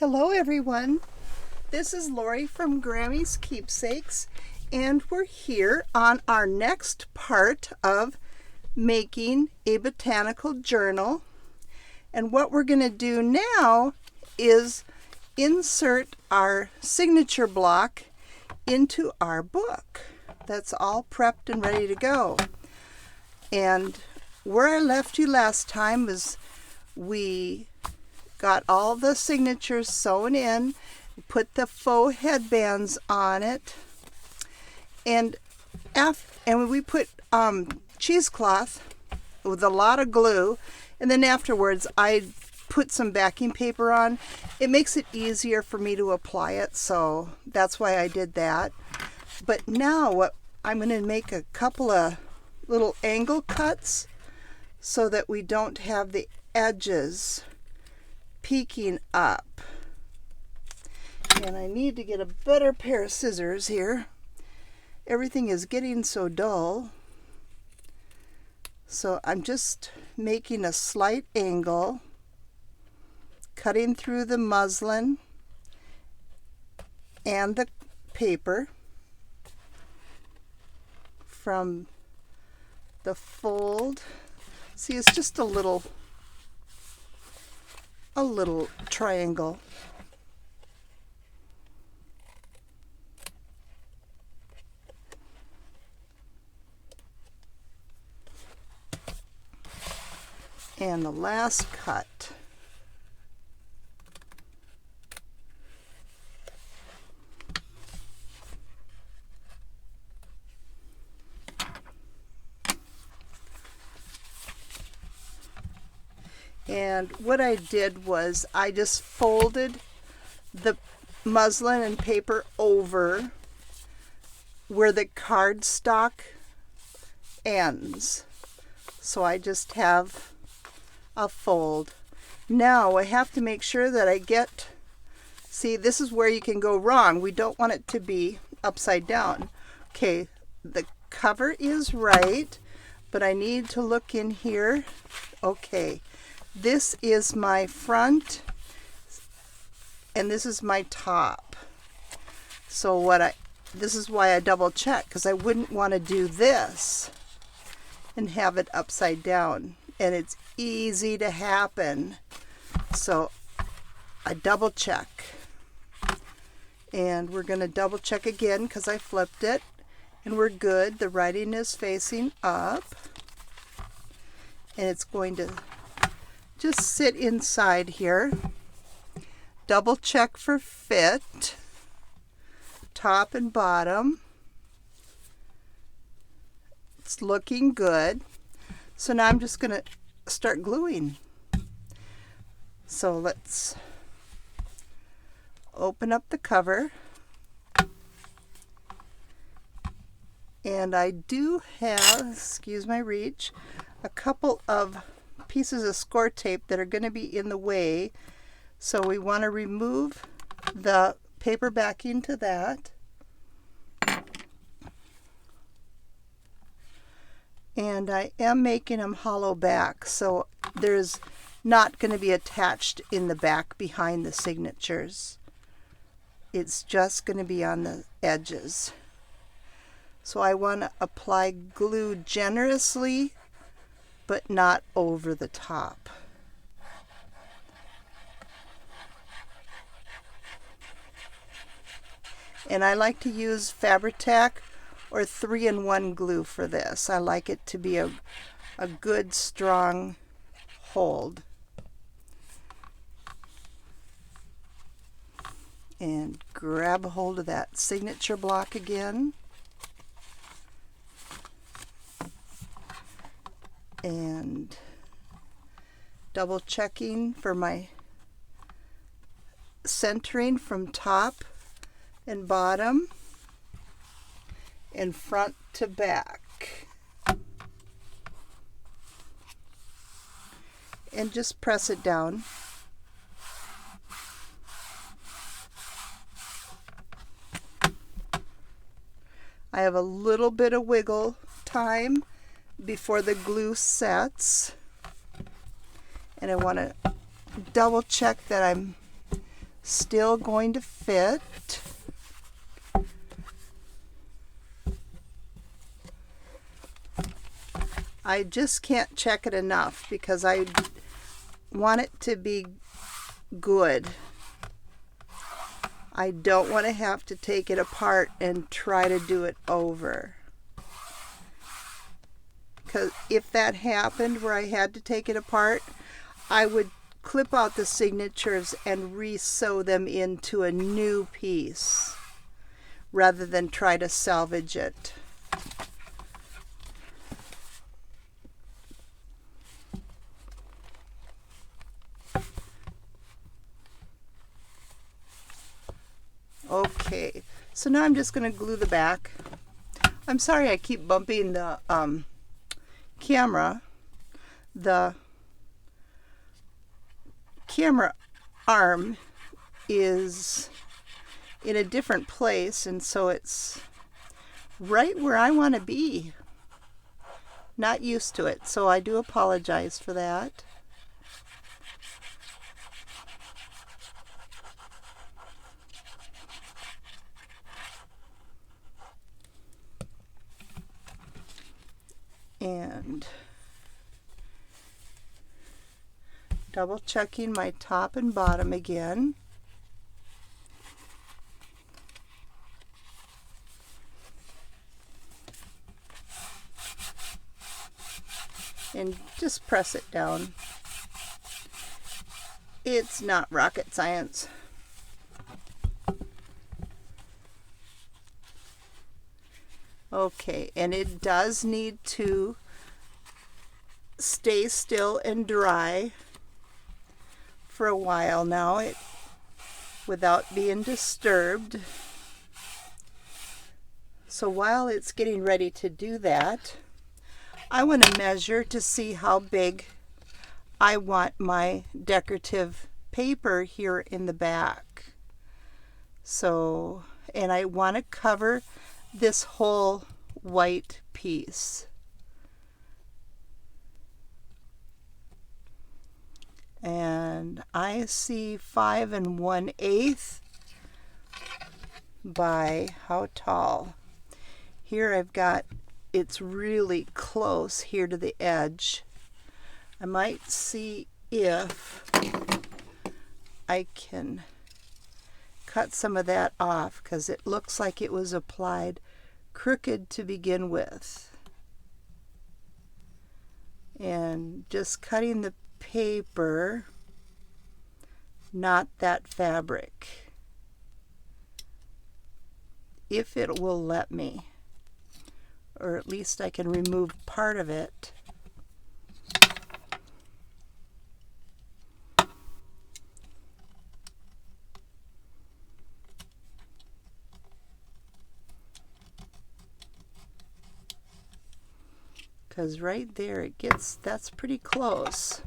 Hello everyone, this is Lori from Grammy's Keepsakes, and we're here on our next part of making a botanical journal. And what we're going to do now is insert our signature block into our book. That's all prepped and ready to go. And where I left you last time was we got all the signatures sewn in, put the faux headbands on it, and we put cheesecloth with a lot of glue, and then afterwards I put some backing paper on. It makes it easier for me to apply it, so that's why I did that. But now what I'm going to make a couple of little angle cuts so that we don't have the edges peeking up. And I need to get a better pair of scissors here. Everything is getting so dull. So I'm just making a slight angle, cutting through the muslin and the paper from the fold. See, it's just a little triangle. And the last cut. And what I did was I just folded the muslin and paper over where the cardstock ends. So I just have a fold. Now I have to make sure that I get, see, this is where you can go wrong. We don't want it to be upside down. Okay, the cover is right, but I need to look in here. Okay. This is my front, and this is my top. So this is why I double check, because I wouldn't want to do this and have it upside down. And it's easy to happen. So I double check. And we're going to double check again because I flipped it. And we're good. The writing is facing up. And it's going to just sit inside here. Double check for fit, top and bottom. It's looking good. So now I'm just going to start gluing. So let's open up the cover. And I do have, excuse my reach, a couple of pieces of score tape that are going to be in the way, so we want to remove the paper backing to that. And I am making them hollow back, so there's not going to be attached in the back behind the signatures. It's just going to be on the edges. So I want to apply glue generously, but not over the top. And I like to use Fabri-Tac or 3-in-1 glue for this. I like it to be a good, strong hold. And grab a hold of that signature block again. And double checking for my centering from top and bottom and front to back. And just press it down. I have a little bit of wiggle time before the glue sets, and I want to double check that I'm still going to fit. I just can't check it enough because I want it to be good. I don't want to have to take it apart and try to do it over. Because if that happened where I had to take it apart, I would clip out the signatures and re-sew them into a new piece rather than try to salvage it. Okay, so now I'm just going to glue the back. I'm sorry I keep bumping the camera. The camera arm is in a different place, and so it's right where I want to be. Not used to it, so I do apologize for that. And double checking my top and bottom again. And just press it down. It's not rocket science. Okay, and it does need to stay still and dry for a while now, without being disturbed. So while it's getting ready to do that, I want to measure to see how big I want my decorative paper here in the back. So, and I want to cover this whole white piece. And I see 5 1/8 by how tall? Here I've got, it's really close here to the edge. I might see if I can cut some of that off because it looks like it was applied crooked to begin with. And just cutting the paper, not that fabric, if it will let me, or at least I can remove part of it. Because right there it gets, that's pretty close.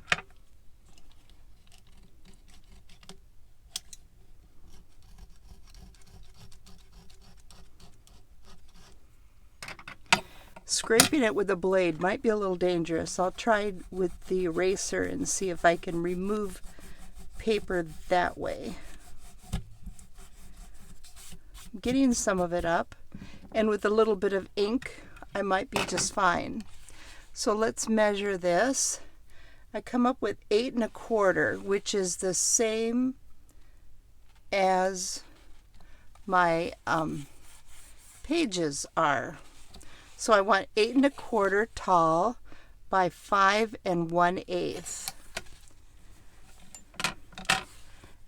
Scraping it with a blade might be a little dangerous. I'll try with the eraser and see if I can remove paper that way. Getting some of it up, and with a little bit of ink I might be just fine. So let's measure this. I come up with 8 1/4, which is the same as my pages are. So I want 8 1/4 tall by 5 1/8.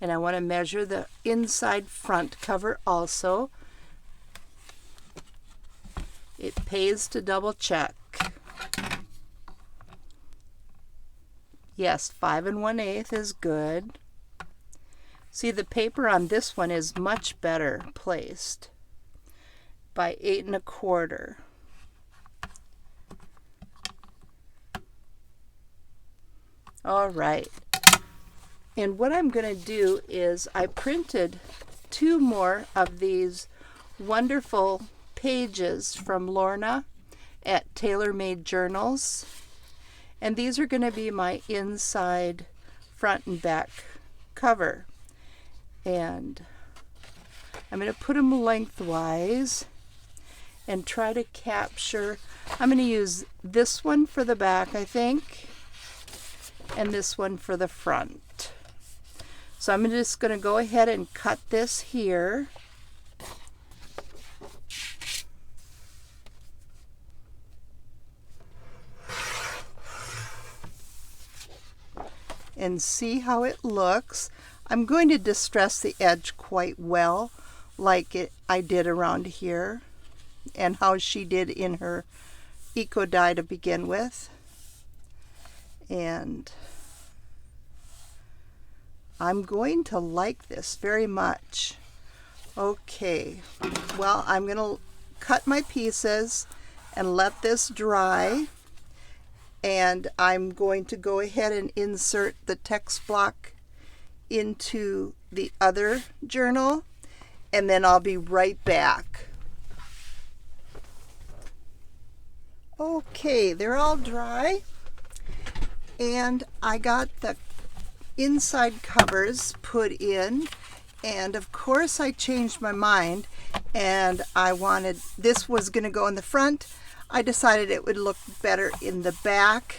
And I want to measure the inside front cover also. It pays to double check. Yes, 5 1/8 is good. See, the paper on this one is much better placed by 8 1/4. All right. And what I'm going to do is I printed 2 more of these wonderful pages from Lorna at Tailor Made Journals. And these are going to be my inside front and back cover. And I'm going to put them lengthwise and try to capture. I'm going to use this one for the back, I think, and this one for the front. So I'm just going to go ahead and cut this here. And see how it looks. I'm going to distress the edge quite well, like I did around here, and how she did in her eco dye to begin with. And I'm going to like this very much. Okay, well, I'm going to cut my pieces and let this dry. And I'm going to go ahead and insert the text block into the other journal, and then I'll be right back. Okay, they're all dry, and I got the inside covers put in, and of course I changed my mind, and I wanted this was going to go in the front. I decided it would look better in the back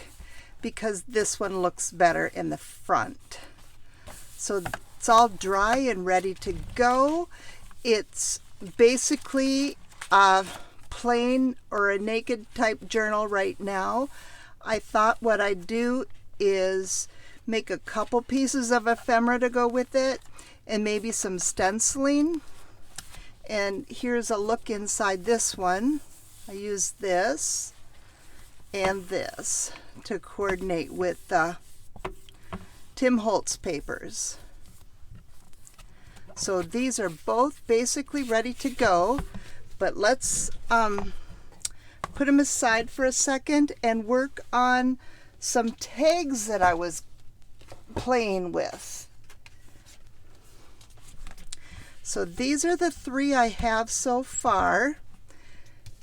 because this one looks better in the front. So it's all dry and ready to go. It's basically a plain or a naked type journal right now. I thought what I'd do is make a couple pieces of ephemera to go with it and maybe some stenciling. And here's a look inside this one. I use this and this to coordinate with Tim Holtz papers. So these are both basically ready to go, but let's put them aside for a second and work on some tags that I was playing with. So these are the 3 I have so far.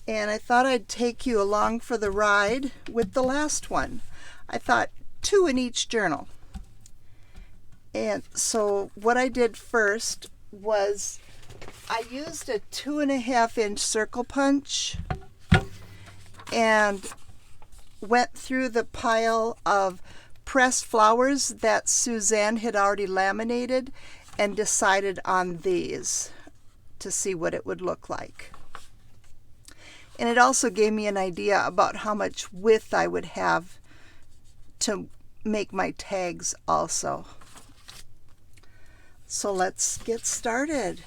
And I thought I'd take you along for the ride with the last one. I thought 2 in each journal. And so what I did first was I used a 2.5-inch circle punch and went through the pile of pressed flowers that Suzanne had already laminated and decided on these to see what it would look like. And it also gave me an idea about how much width I would have to make my tags also. So let's get started.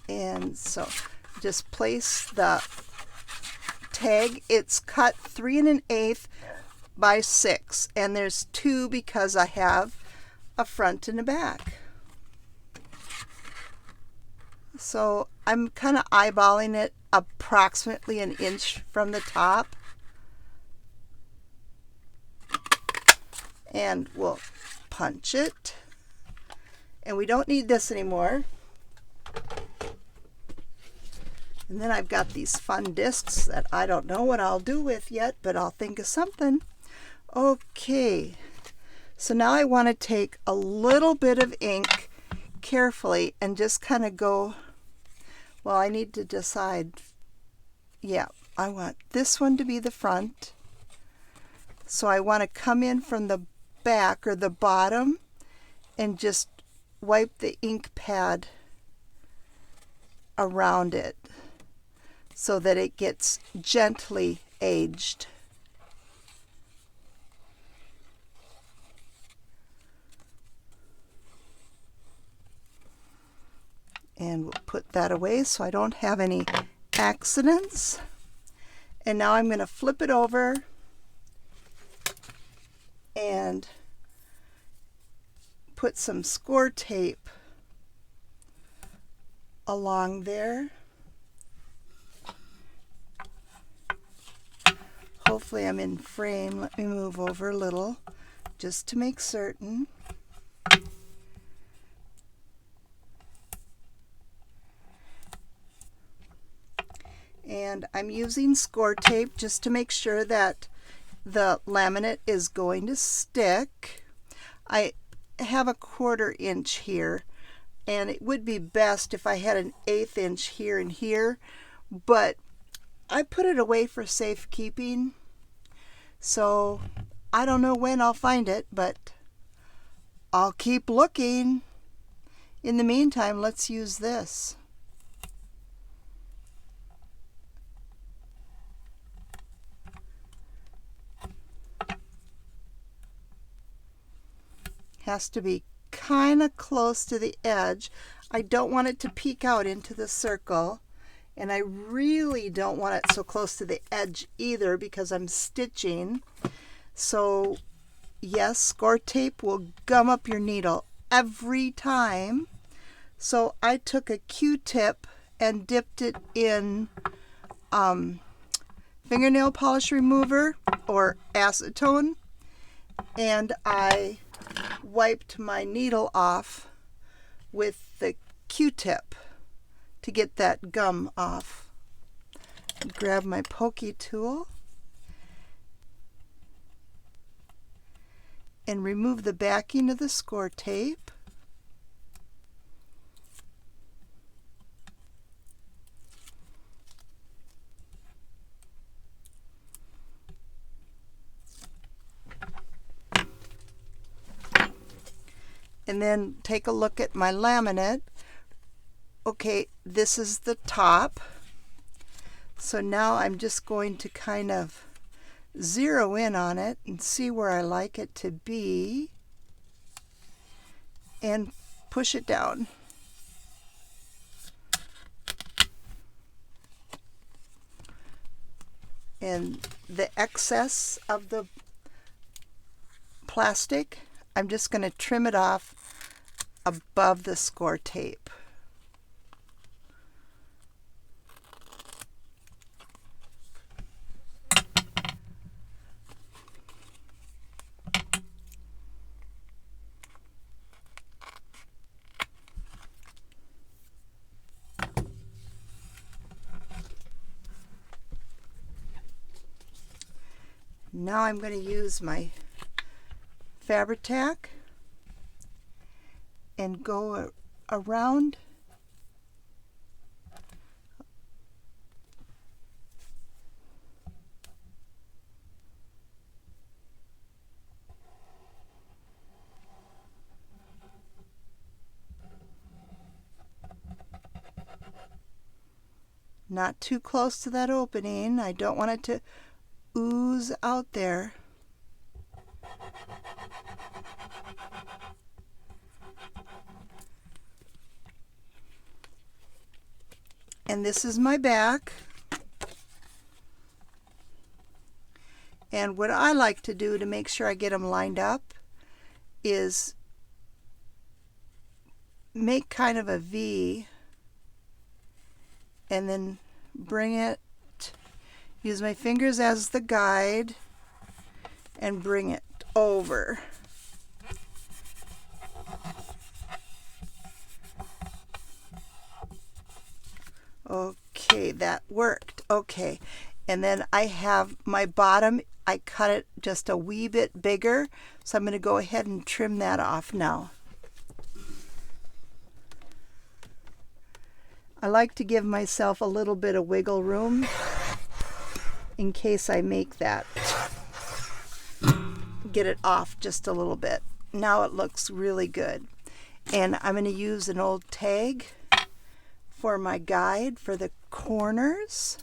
And so just place the tag. It's cut 3 1/8 by 6, and there's 2 because I have a front and a back. So I'm kind of eyeballing it approximately 1 inch from the top. And we'll punch it. And we don't need this anymore. And then I've got these fun discs that I don't know what I'll do with yet, but I'll think of something. Okay, so now I want to take a little bit of ink carefully and just kind of go, well, I need to decide, yeah, I want this one to be the front. So I want to come in from the back or the bottom and just wipe the ink pad around it so that it gets gently aged. And we'll put that away so I don't have any accidents. And now I'm going to flip it over and put some score tape along there. Hopefully I'm in frame. Let me move over a little just to make certain. And I'm using score tape just to make sure that the laminate is going to stick. I have a 1/4 inch here, and it would be best if I had an 1/8 inch here and here, but I put it away for safekeeping, so I don't know when I'll find it, but I'll keep looking. In the meantime, let's use this. Has to be kind of close to the edge. I don't want it to peek out into the circle, and I really don't want it so close to the edge either because I'm stitching. So yes, score tape will gum up your needle every time. So I took a Q-tip and dipped it in fingernail polish remover or acetone, and I wiped my needle off with the Q-tip to get that gum off. Grab my pokey tool and remove the backing of the score tape. And then take a look at my laminate. Okay, this is the top. So now I'm just going to kind of zero in on it and see where I like it to be and push it down. And the excess of the plastic, I'm just going to trim it off above the score tape. Now I'm going to use my Fabri-Tac and go around not too close to that opening. I don't want it to ooze out there. And this is my back. And what I like to do to make sure I get them lined up is make kind of a V and then bring it, use my fingers as the guide and bring it over. Okay, that worked. Okay, and then I have my bottom, I cut it just a wee bit bigger, so I'm going to go ahead and trim that off now. I like to give myself a little bit of wiggle room in case I make that. Get it off just a little bit. Now it looks really good. And I'm going to use an old tag for my guide for the corners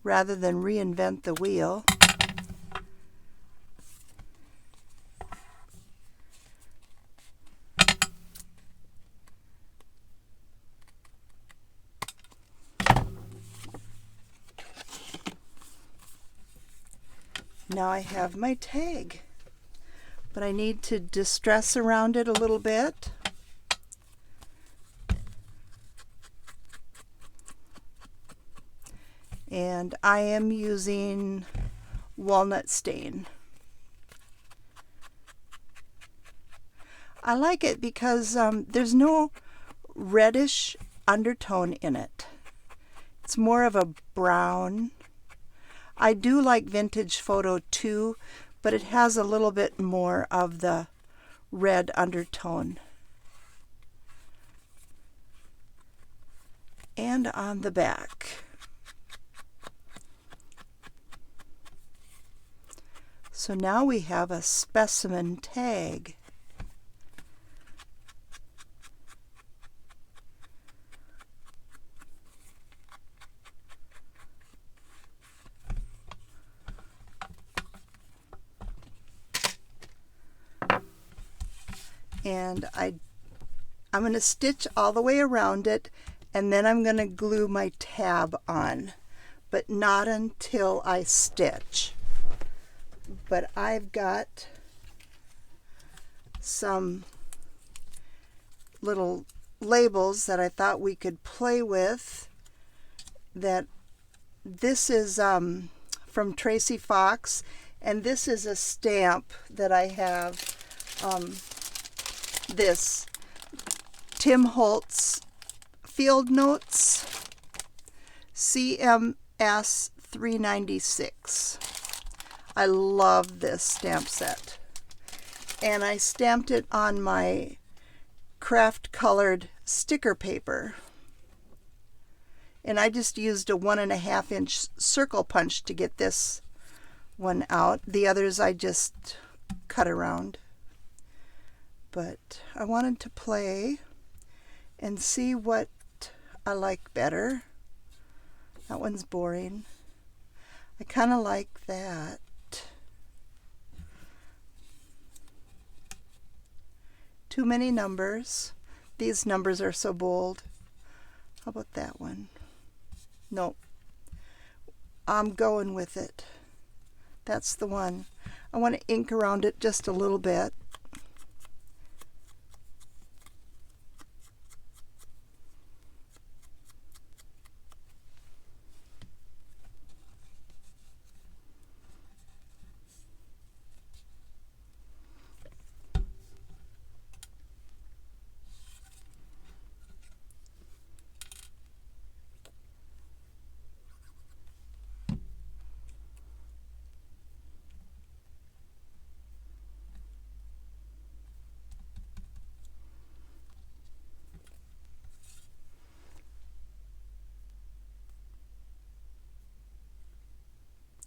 rather than reinvent the wheel. Now I have my tag, but I need to distress around it a little bit. And I am using walnut stain. I like it because there's no reddish undertone in it. It's more of a brown. I do like vintage photo too, but it has a little bit more of the red undertone. And on the back. So now we have a specimen tag. And I'm going to stitch all the way around it, and then I'm going to glue my tab on, but not until I stitch. But I've got some little labels that I thought we could play with. That this is from Tracy Fox, and this is a stamp that I have. This Tim Holtz Field Notes CMS 396. I love this stamp set, and I stamped it on my craft colored sticker paper, and I just used a 1.5 inch circle punch to get this one out. The others I just cut around, but I wanted to play and see what I like better. That one's boring. I kind of like that. Too many numbers. These numbers are so bold. How about that one? Nope. I'm going with it. That's the one. I want to ink around it just a little bit.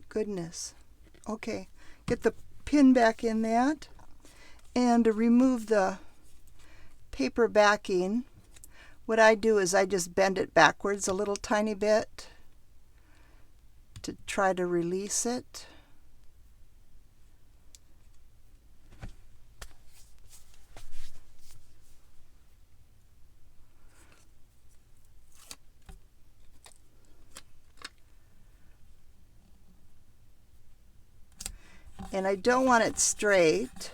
Goodness. Okay, get the pin back in that, and to remove the paper backing, what I do is I just bend it backwards a little tiny bit to try to release it. And I don't want it straight.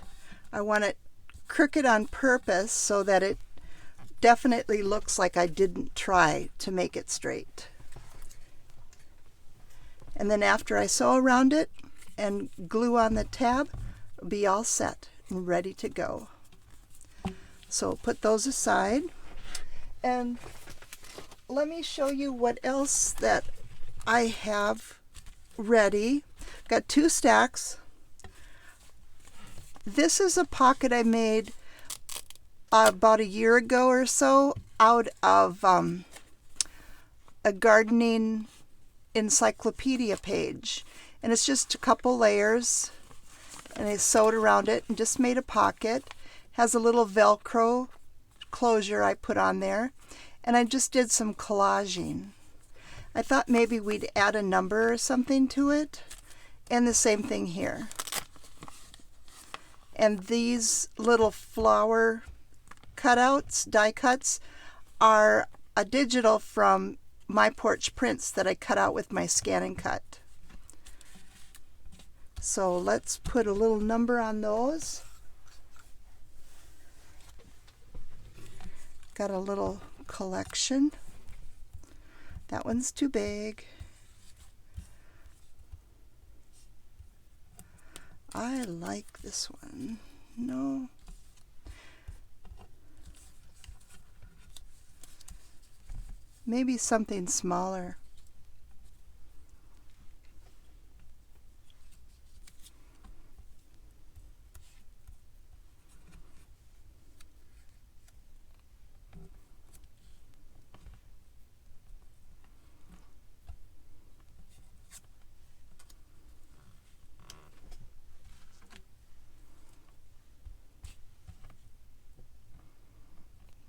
I want it crooked on purpose so that it definitely looks like I didn't try to make it straight. And then after I sew around it and glue on the tab, it'll be all set and ready to go. So put those aside, and let me show you what else that I have ready. Got 2 stacks. This is a pocket I made about a year ago or so out of a gardening encyclopedia page, and it's just a couple layers, and I sewed around it and just made a pocket. Has a little Velcro closure I put on there, and I just did some collaging. I thought maybe we'd add a number or something to it, and the same thing here. And these little flower cutouts, die cuts, are a digital from My Porch Prints that I cut out with my Scan and Cut. So let's put a little number on those. Got a little collection. That one's too big. I like this one. No. Maybe something smaller.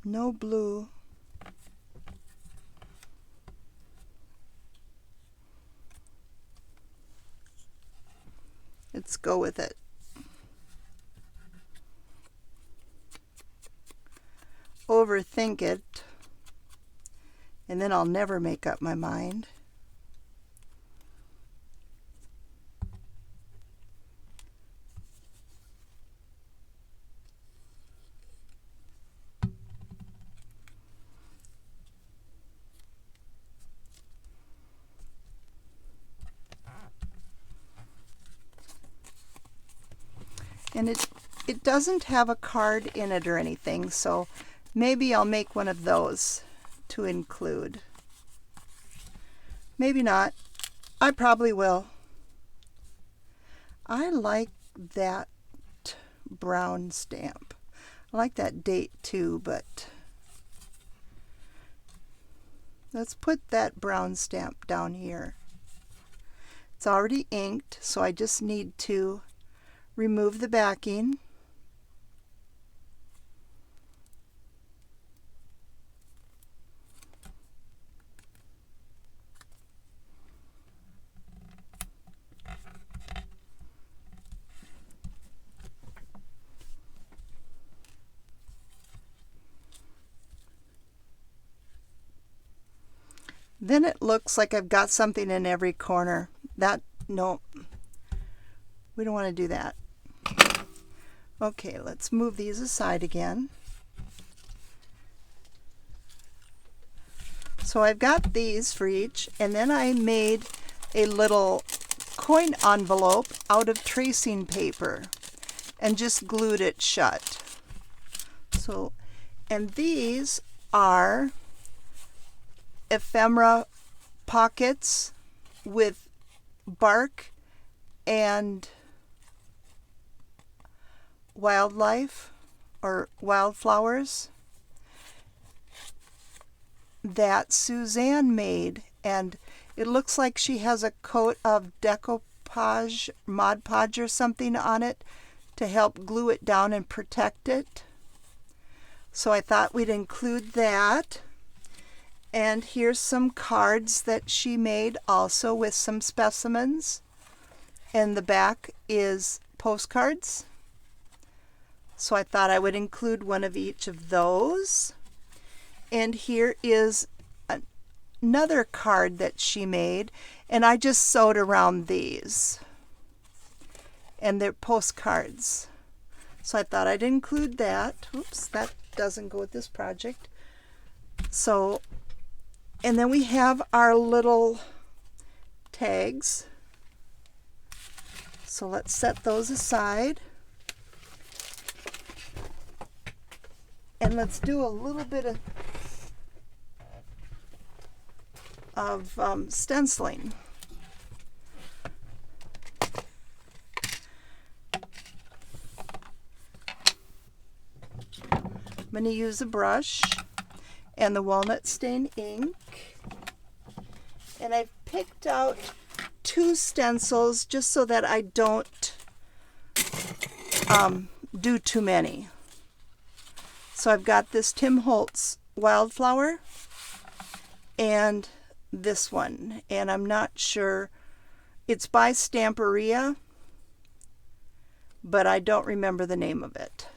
No blue. Let's go with it. Overthink it, and then I'll never make up my mind. And it doesn't have a card in it or anything, so maybe I'll make one of those to include. Maybe not. I probably will. I like that brown stamp. I like that date too, but let's put that brown stamp down here. It's already inked, so I just need to remove the backing. Then it looks like I've got something in every corner. No, we don't want to do that. Okay, let's move these aside again. So I've got these for each, and then I made a little coin envelope out of tracing paper and just glued it shut. So, and these are ephemera pockets with bark and wildlife or wildflowers that Suzanne made, and it looks like she has a coat of decoupage, Mod Podge or something on it to help glue it down and protect it. So I thought we'd include that. And here's some cards that she made also with some specimens. And the back is postcards. So I thought I would include one of each of those. And here is another card that she made, and I just sewed around these. And they're postcards. So I thought I'd include that. Oops, that doesn't go with this project. So, and then we have our little tags. So let's set those aside. And let's do a little bit of stenciling. I'm going to use a brush and the walnut stain ink. And I've picked out 2 stencils just so that I don't do too many. So I've got this Tim Holtz wildflower and this one, and I'm not sure, it's by Stamperia, but I don't remember the name of it.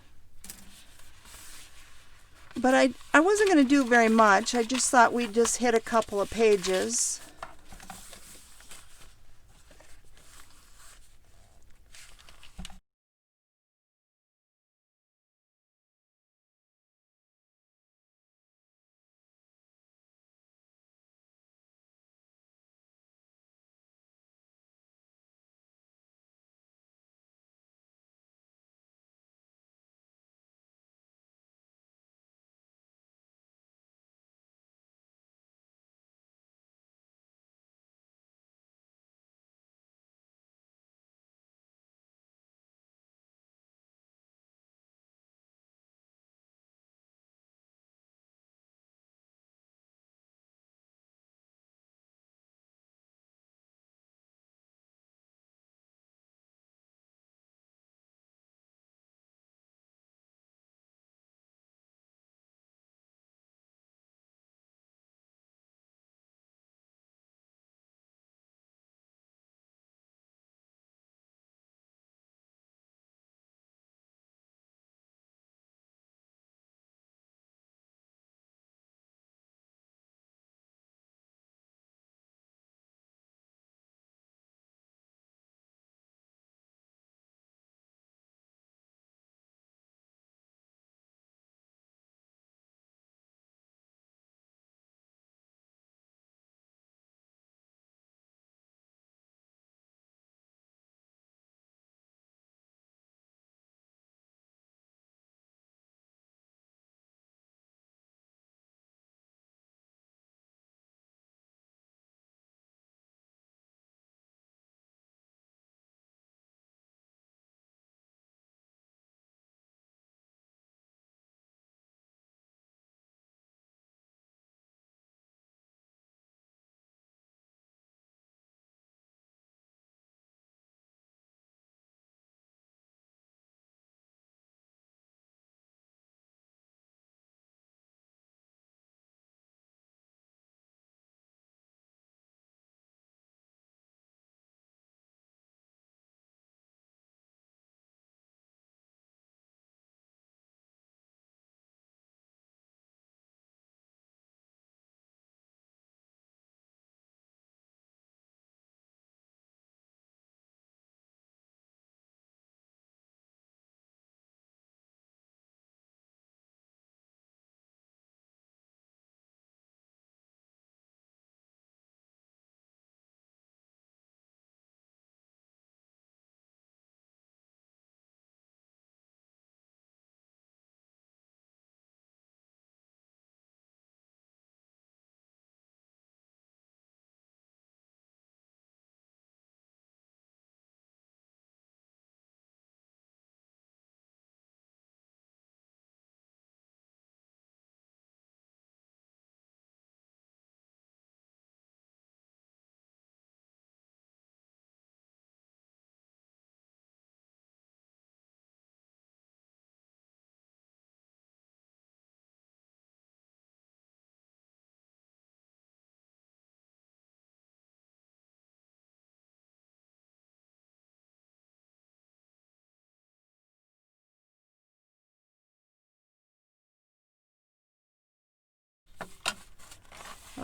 But I wasn't going to do very much. I just thought we'd just hit a couple of pages.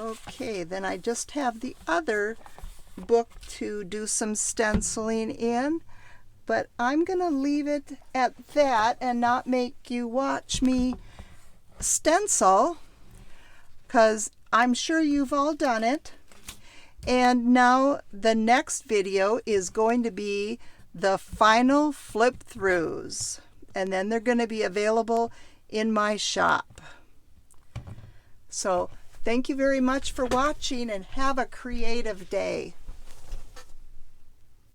Okay, then I just have the other book to do some stenciling in, but I'm going to leave it at that and not make you watch me stencil, because I'm sure you've all done it. And now the next video is going to be the final flip throughs, and then they're going to be available in my shop. So thank you very much for watching, and have a creative day.